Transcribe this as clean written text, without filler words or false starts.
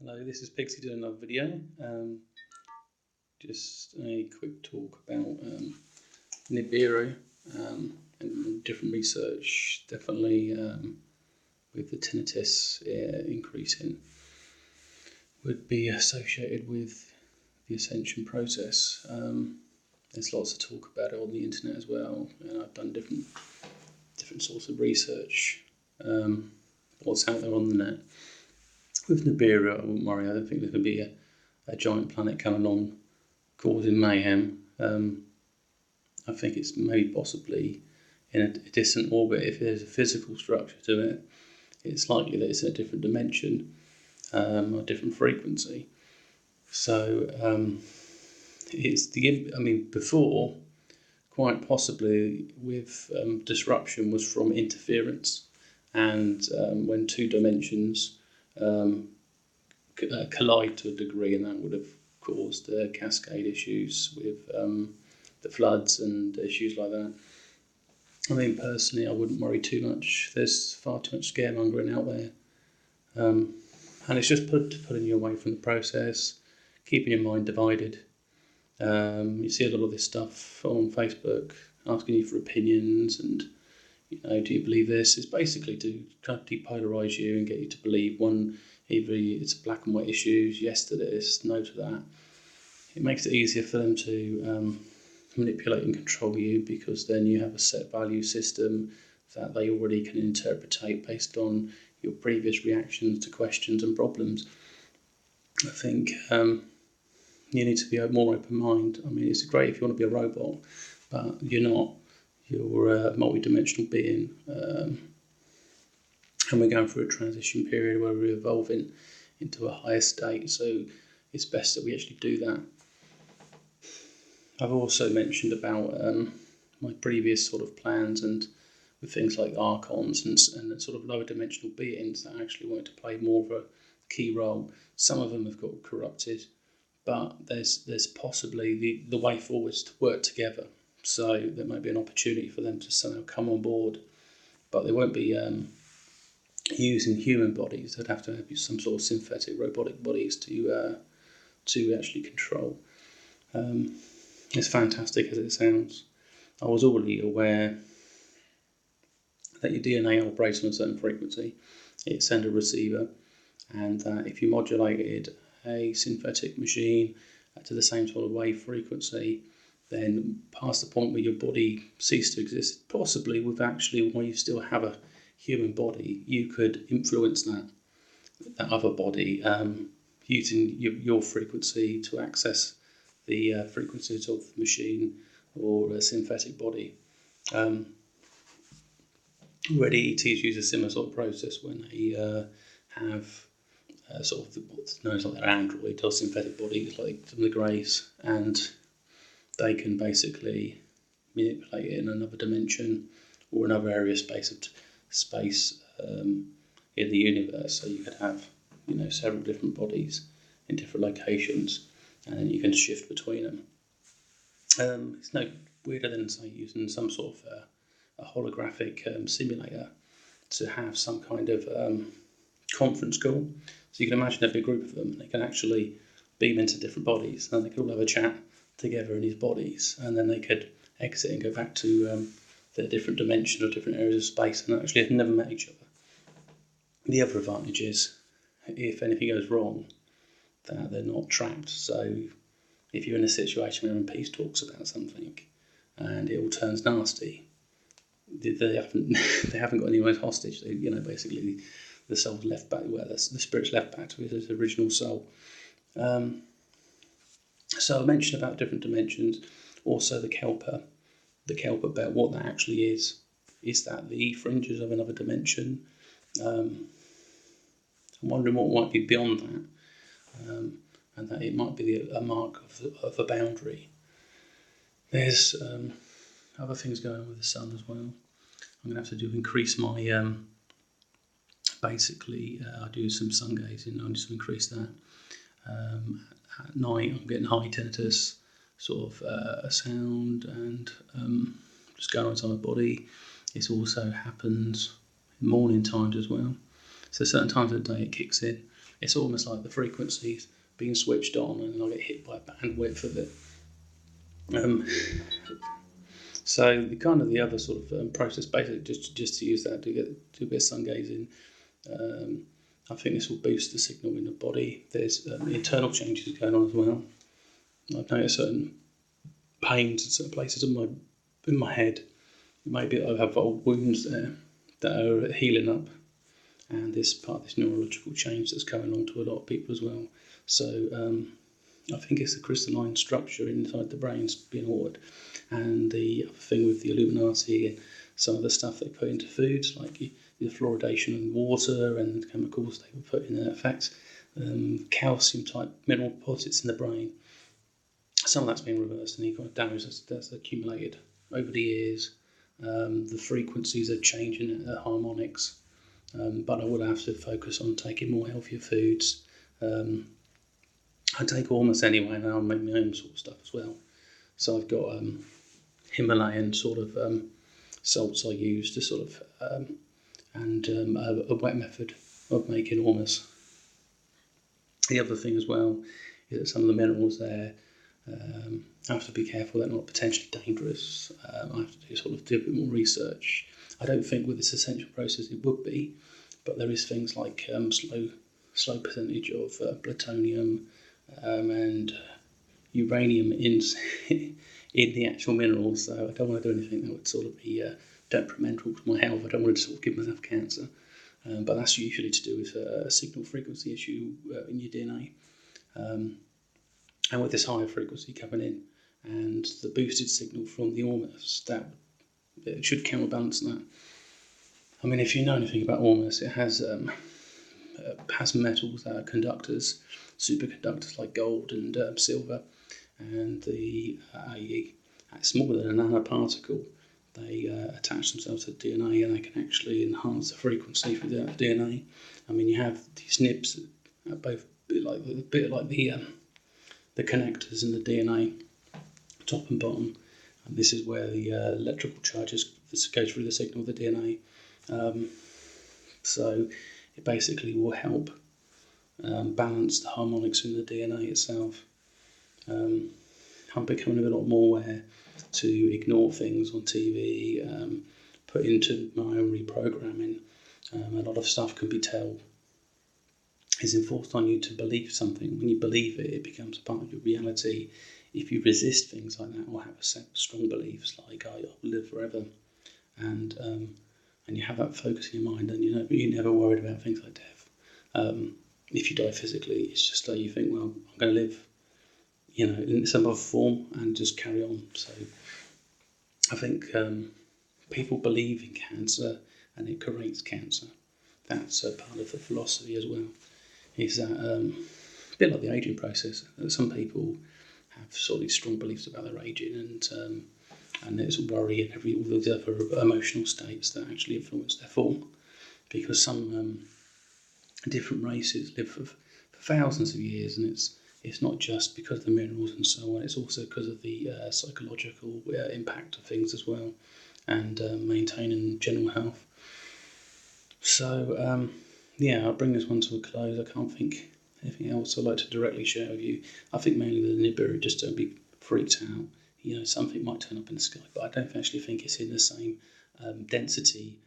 Hello, this is Pixie doing another video. Just a quick talk about Nibiru and different research, definitely with the tinnitus increasing, would be associated with the ascension process. There's lots of talk about it on the internet as well, and I've done different sorts of research, what's out there on the net. With Nibiru, I wouldn't worry. I don't think there's going to be a giant planet coming along causing mayhem. I think it's maybe possibly in a distant orbit. If there's a physical structure to it, it's likely that it's in a different dimension, or different frequency. So before, quite possibly with disruption was from interference, and when two dimensions collide to a degree, and that would have caused cascade issues with the floods and issues like that. I mean, personally, I wouldn't worry too much. There's far too much scaremongering out there, and it's just pulling you away from the process, keeping your mind divided. You see a lot of this stuff on Facebook asking you for opinions and, do you believe this? It's basically to try to depolarize you and get you to believe one, either it's black and white issues, yes to this, no to that. It makes it easier for them to manipulate and control you, because then you have a set value system that they already can interpretate based on your previous reactions to questions and problems. I think you need to be more open-minded. I mean, it's great if you want to be a robot, but you're not. You're a multi-dimensional being, and we're going through a transition period where we're evolving into a higher state, so it's best that we actually do that. I've also mentioned about my previous sort of plans, and with things like ARCONs and sort of lower dimensional beings that actually wanted to play more of a key role. Some of them have got corrupted, but there's possibly the way forward to work together. So there may be an opportunity for them to somehow come on board, but they won't be using human bodies. They'd have to have some sort of synthetic robotic bodies to actually control. As fantastic as it sounds, I was already aware that your DNA operates on a certain frequency. It sends a receiver, and that if you modulated a synthetic machine to the same sort of wave frequency, then past the point where your body ceased to exist, possibly with actually while you still have a human body, you could influence that other body using your frequency to access the frequencies of the machine or a synthetic body. Already ETs use a similar sort of process when they have sort of what's known as like their android or synthetic bodies, like some of the Greys, and they can basically manipulate it in another dimension or another area space in the universe. So you could have several different bodies in different locations, and you can shift between them. It's no weirder than, say, using some sort of a holographic simulator to have some kind of conference call. So you can imagine there'd be a group of them. They can actually beam into different bodies, and they could all have a chat together in these bodies, and then they could exit and go back to their different dimension or different areas of space, and actually have never met each other. The other advantage is, if anything goes wrong, that they're not trapped. So if you're in a situation where you're in peace talks about something and it all turns nasty, they haven't got anyone hostage. They, basically the soul's left back, the spirit's left back to its original soul. So I mentioned about different dimensions, also the Kelper belt, what that actually is. Is that the fringes of another dimension? I'm wondering what might be beyond that, and that it might be a mark of a boundary. There's other things going on with the sun as well. I'm going to have to increase my, I do some sun gazing, I need to increase that. At night I'm getting high tinnitus, sort of a sound, and just going on inside my body. It also happens in morning times as well. So certain times of the day it kicks in. It's almost like the frequency's being switched on, and I get hit by a bandwidth of it. So the other sort of process, basically just to use that to get a bit of sun gazing. I think this will boost the signal in the body. There's internal changes going on as well. I've noticed certain pains in certain places in my head. Maybe I have old wounds there that are healing up, and this part of this neurological change that's going on to a lot of people as well. So I think it's the crystalline structure inside the brains being altered, and the other thing with the Illuminati and some of the stuff they put into foods, like the fluoridation of water and the chemicals they were put in there, affects calcium type mineral deposits in the brain. Some of that's been reversed, and you've got damage that's accumulated over the years. The frequencies are changing at harmonics, but I would have to focus on taking more healthier foods. I take almost anyway, and I'll make my own sort of stuff as well. So I've got Himalayan sort of salts I use to sort of, and a wet method of making ormus. The other thing as well is that some of the minerals there, I have to be careful they're not potentially dangerous. I have to do a bit more research. I don't think with this ascension process it would be, but there is things like slow percentage of plutonium and uranium in the actual minerals. So I don't want to do anything that would sort of be detrimental to my health. I don't want to sort of give myself cancer. But that's usually to do with a signal frequency issue in your DNA. And with this higher frequency coming in and the boosted signal from the ormus, that it should counterbalance that. I mean, if you know anything about ormus, it has metals that are conductors, superconductors like gold and silver, and smaller than a nanoparticle. They attach themselves to DNA, and they can actually enhance the frequency for the DNA. I mean, you have these nibs at both a bit like the connectors in the DNA, top and bottom. And this is where the electrical charges goes through the signal of the DNA. So it basically will help balance the harmonics in the DNA itself. I'm becoming a lot more aware to ignore things on TV, put into my own reprogramming. A lot of stuff can be told is enforced on you to believe something. When you believe it, it becomes a part of your reality. If you resist things like that or have strong beliefs like I'll live forever, and you have that focus in your mind, and you're never worried about things like death. If you die physically, it's just like you think, well, I'm going to live, in some other form and just carry on. So I think people believe in cancer and it creates cancer. That's a part of the philosophy as well. Is that a bit like the aging process? Some people have sort of strong beliefs about their aging, and there's worry and all those other emotional states that actually influence their form, because some different races live for thousands of years, and it's not just because of the minerals and so on. It's also because of the psychological impact of things as well, and maintaining general health. So I'll bring this one to a close. I can't think anything else I'd like to directly share with you. I think mainly the Nibiru, just don't be freaked out. Something might turn up in the sky, but I don't actually think it's in the same density